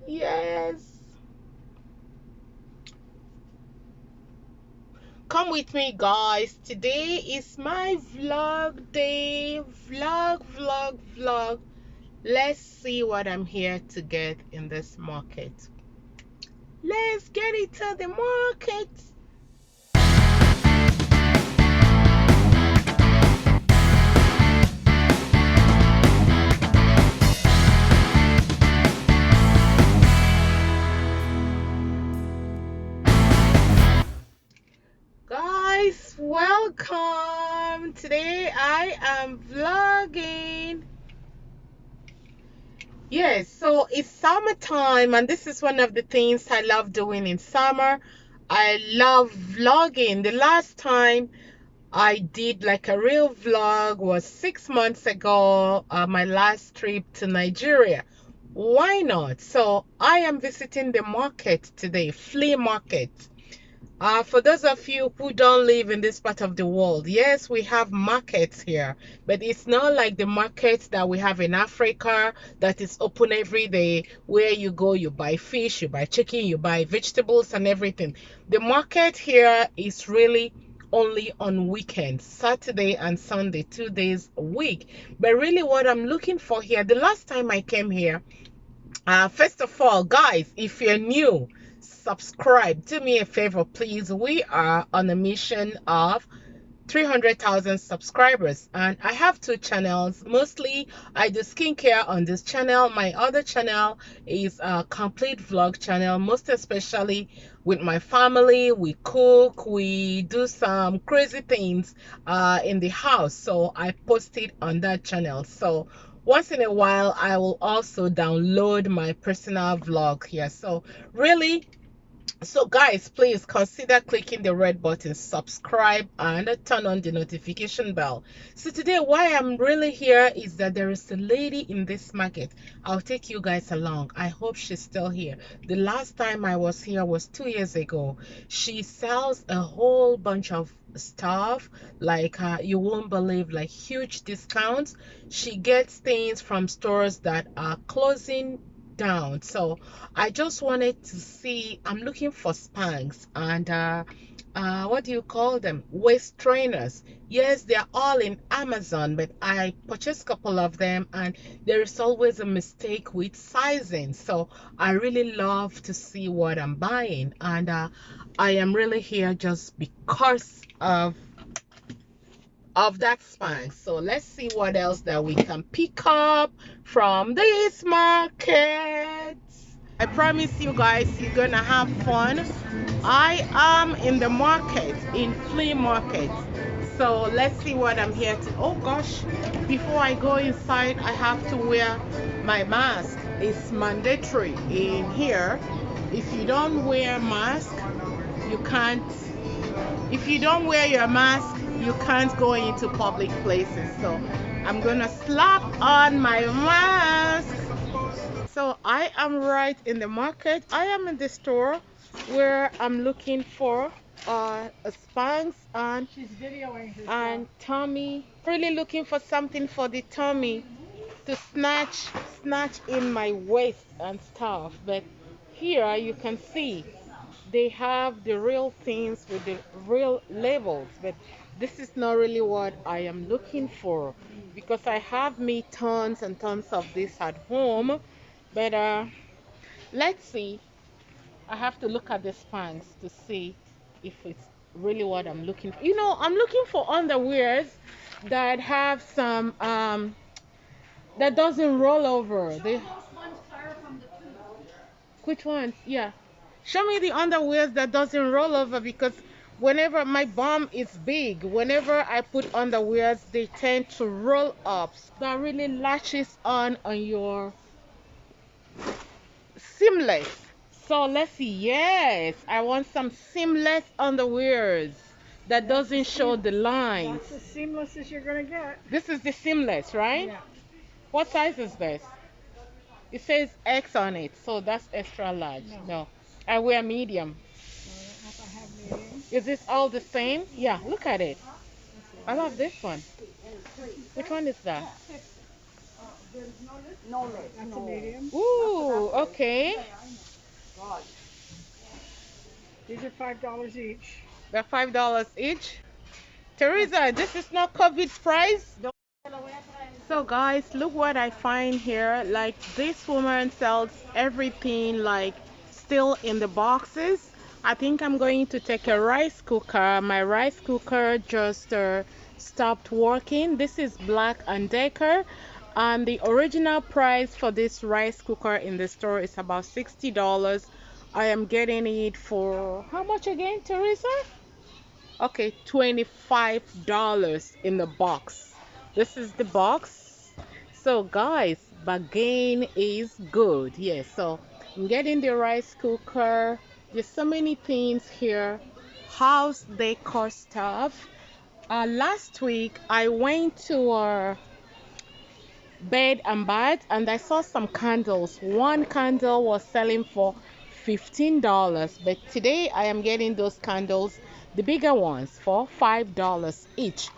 Yes. Come with me, guys. Today is my vlog day. Vlog. Let's see what I'm here to get in this market. Let's get into the market. Guys, welcome. Today I am vlogging. Yes, so it's summertime, and this is one of the things I love doing in summer. I love vlogging. The last time I did like a real vlog was 6 months ago, my last trip to Nigeria. Why not? So I am visiting the market today, flea market. For those of you who don't live in this part of the world, yes, we have markets here, but it's not like the markets that we have in Africa that is open every day. Where you go, you buy fish, you buy chicken, you buy vegetables and everything. The market here is really only on weekends, Saturday and Sunday, 2 days a week. But really what I'm looking for here, the last time I came here, first of all, guys, if you're new, subscribe. Do me a favor, please. We are on a mission of 300,000 subscribers, and I have two channels. Mostly I do skincare on this channel. My other channel is a complete vlog channel, most especially with my family. We cook, we do some crazy things in the house, so I post it on that channel. So once in a while I will also download my personal vlog here. So really, so guys, please consider clicking the red button, subscribe, and turn on the notification bell. So today why I'm really here is that there is a lady in this market. I'll take you guys along. I hope she's still here. The last time I was here was 2 years ago. She sells a whole bunch of stuff, like you won't believe, like huge discounts. She gets things from stores that are closing down. So I just wanted to see, I'm looking for Spanx and what do you call them, waist trainers. Yes, they're all in Amazon, but I purchased a couple of them and there is always a mistake with sizing. So I really love to see what I'm buying, and I am really here just because of that Spanx. So let's see what else that we can pick up from this market. I promise you guys, you're gonna have fun. I am in the market, in flea market. So let's see what I'm here to. Oh gosh, before I go inside, I have to wear my mask. It's mandatory in here. If you don't wear mask, you can't. If you don't wear your mask, you can't go into public places. So I'm gonna slap on my mask. So I am right in the market. I am in the store where I'm looking for a Spanx and tummy. Really looking for something for the tummy to snatch in my waist and stuff. But here you can see they have the real things with the real labels, but this is not really what I am looking for, because I have me tons and tons of this at home. But let's see. I have to look at the Spanx to see if it's really what I'm looking for. I'm looking for underwears that have some that doesn't roll over. Which ones? Yeah. Show me the underwears that doesn't roll over, because whenever my bum is big, whenever I put underwears, they tend to roll up. That really latches on your seamless. So let's see. Yes, I want some seamless underwears that doesn't show the lines. That's as seamless as you're gonna get. This is the seamless, right? Yeah. What size is this? It says X on it, so that's extra large. No. No, I wear medium. I don't know if I have medium. Is this all the same? Yeah, look at it. I love this one. Which one is that? No less. That's a medium. Ooh, okay. These are $5 each. They're $5 each. Teresa, this is not COVID price. So guys, look what I find here. Like this woman sells everything like still in the boxes. I think I'm going to take a rice cooker. My rice cooker just stopped working. This is Black and Decker. And the original price for this rice cooker in the store is about $60. I am getting it for how much again, Teresa? Okay, $25 in the box. This is the box. So guys, bargain is good. Yes, so I'm getting the rice cooker. There's so many things here. House decor stuff. Last week I went to Bed and Bath and I saw some candles. One candle was selling for $15, but today I am getting those candles, the bigger ones, for $5 each.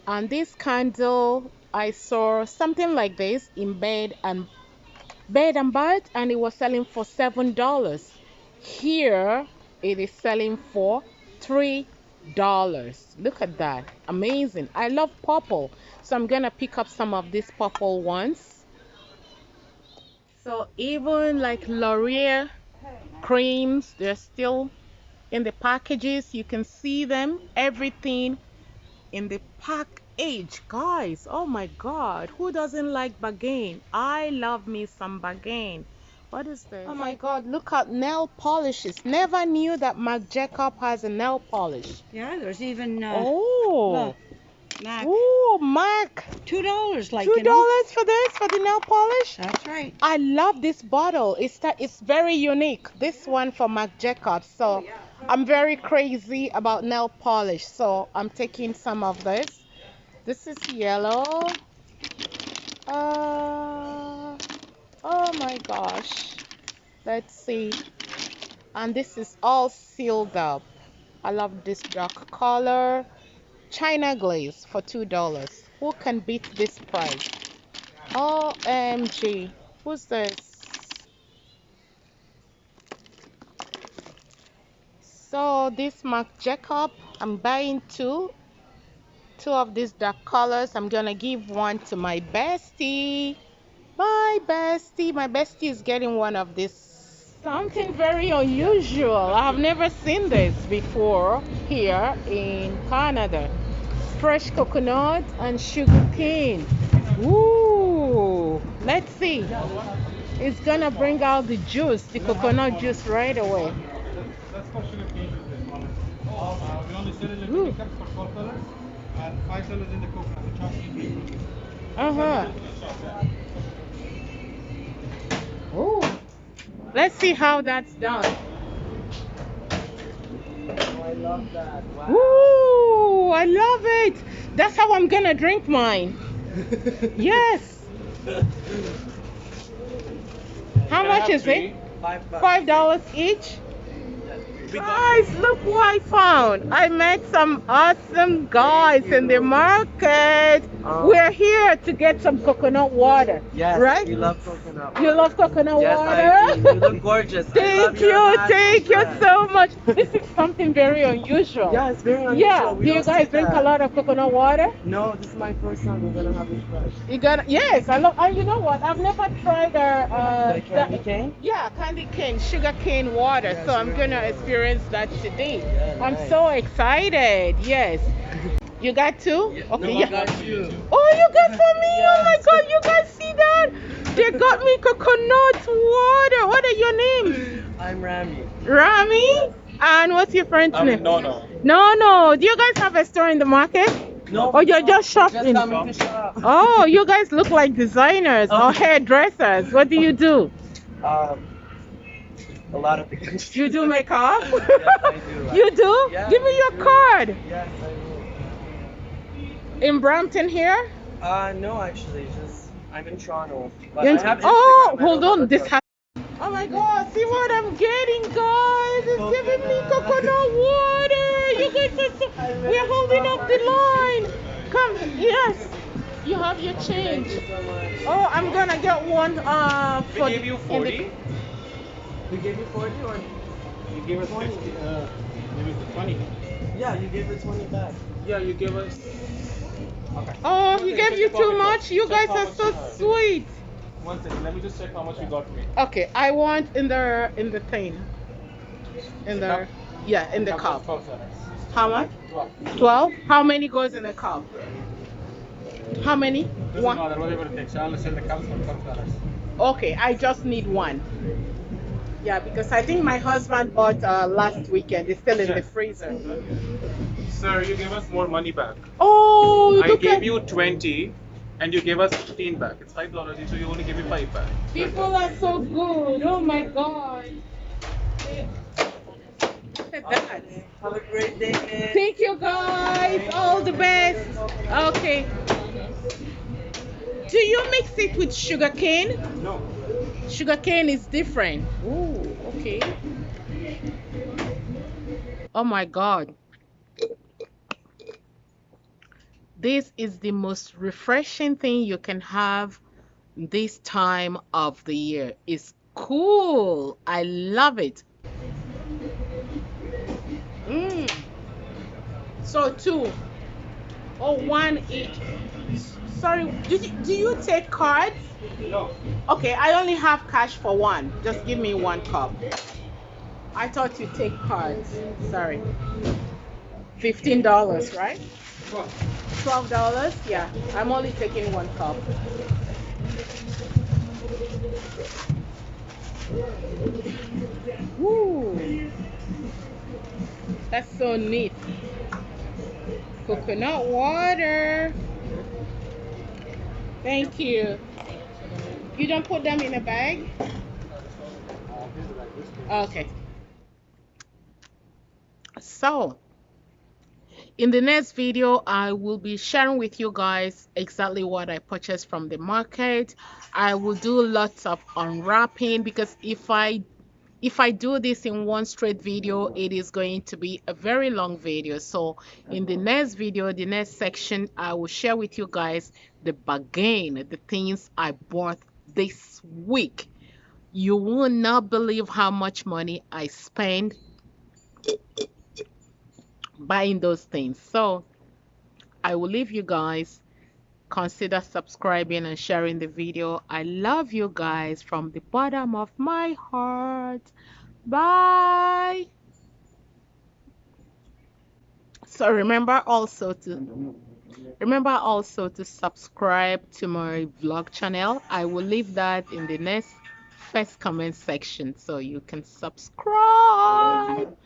And this candle, I saw something like this in Bed and Bath, and it was selling for $7. Here it is selling for $3. Look at that. Amazing. I love purple. So I'm gonna pick up some of these purple ones. So even like L'Oreal creams, they're still in the packages. You can see them. Everything in the package. Guys, oh my God. Who doesn't like bargain? I love me some bargain. What is this? Oh my God, look at nail polishes. Never knew that Marc Jacob has a nail polish. Yeah, there's even Oh. Mac. Oh, Mac. $2, like $2 for this, for the nail polish? That's right. I love this bottle. It's very unique. This one for Marc Jacobs. So I'm very crazy about nail polish. So I'm taking some of this. This is yellow. Oh my gosh. Let's see. And this is all sealed up. I love this dark color. China glaze for $2. Who can beat this price? OMG. Who's this? So this Marc Jacob, I'm buying two of these dark colors. I'm gonna give one to my bestie. My bestie is getting one of this. Something very unusual. I have never seen this before here in Canada. Fresh coconut and sugar cane. Ooh, let's see. It's gonna bring out the juice, the coconut juice right away. That's for sugar cane juice this one. We only sell it in Ooh. the cups for $12 and $5 in the coconut, the chocolate drink. Uh-huh. Ooh. Let's see how that's done. Oh, I love that. Wow. Ooh, I love it. That's how I'm gonna drink mine. Yes. How much is it? $5. $5 each. Guys, look who I found. I met some awesome guys in the market. We're here to get some coconut water. Yes, right? we love coconut. You love coconut Yes, water? I do. You look gorgeous. Thank you so much. This is something very unusual. Yeah, it's very unusual. Yeah, We do you don't guys see drink a that. lot of coconut water? No, this is my first time. We're gonna have it fresh. You got yes. I love. And you know what? I've never tried The candy cane? Yeah, candy cane, sugar cane water. Yes, So I'm we're gonna gonna- experience that today. Yeah, I'm nice. so excited. Yes. You got two? Okay. No, Yeah. I got you. Oh, you got for me. Oh my God, you guys see that? They got me coconut water. What are your names? I'm Rami. Rami? And what's your friend's name? No. No. Do you guys have a store in the market? No. Or you're just shopping? Just coming to shop. Oh, you guys look like designers or hairdressers. What do you do? A lot of things. You do makeup? Yes, I do. You do? Yeah, Give me I your do. card. Yes, I In Brampton here? will. No, actually, just I'm in Toronto. But In- I have oh, Instagram. I hold don't on. have This a- has. Oh my God! See what I'm getting, guys! It's giving me coconut water. You guys are so. We're holding up the line. Come, yes. You have your Thank change. you so much. Oh, I'm gonna get one We for gave you in 40. We gave you 40 or You gave us 20? 50. Give us the 20. Yeah, you gave the 20 back. Yeah, you gave us. Okay. Oh, One he second, gave check you the too pocket first. much. You Check guys how are much so you have. sweet. One second, let me just check how much you got me. Okay, I want in the thing. In Cup? the yeah, in the Cup was cup. 12 dollars. How much? 12. 12. How many goes in the cup? How many? Doesn't One. matter, whatever it takes. I'll sell the cups for 12 dollars. Okay, I just need one. Yeah, because I think my husband bought last weekend. It's still in the Yes. freezer. Sir, you gave us more money back. Oh, I look gave at you 20 and you gave us 15 back. It's $5 each, so you only gave me 5 back. people are so good. Oh my God. Look at that. Have a great day. Thank you guys. All the best. Okay. Do you mix it with sugar cane? No. Sugar cane is different. Ooh, okay. Oh my God. This is the most refreshing thing you can have this time of the year. It's cool. I love it. Mm. So two or one each. Sorry, do you take cards? No. Okay, I only have cash for one. Just give me one cup. I thought you take cards. Sorry. $15, right? $12? Yeah. I'm only taking one cup. Woo. That's so neat. Coconut water. Thank you. You don't put them in a bag? Okay. So, in the next video, I will be sharing with you guys exactly what I purchased from the market. I will do lots of unwrapping because if I do this in one straight video, it is going to be a very long video. So in the next video, the next section, I will share with you guys the bargain, the things I bought this week. You will not believe how much money I spent buying those things. So I will leave you guys. Consider subscribing and sharing the video. I love you guys from the bottom of my heart. Bye. So remember also to subscribe to my vlog channel. I will leave that in the next first comment section so you can subscribe.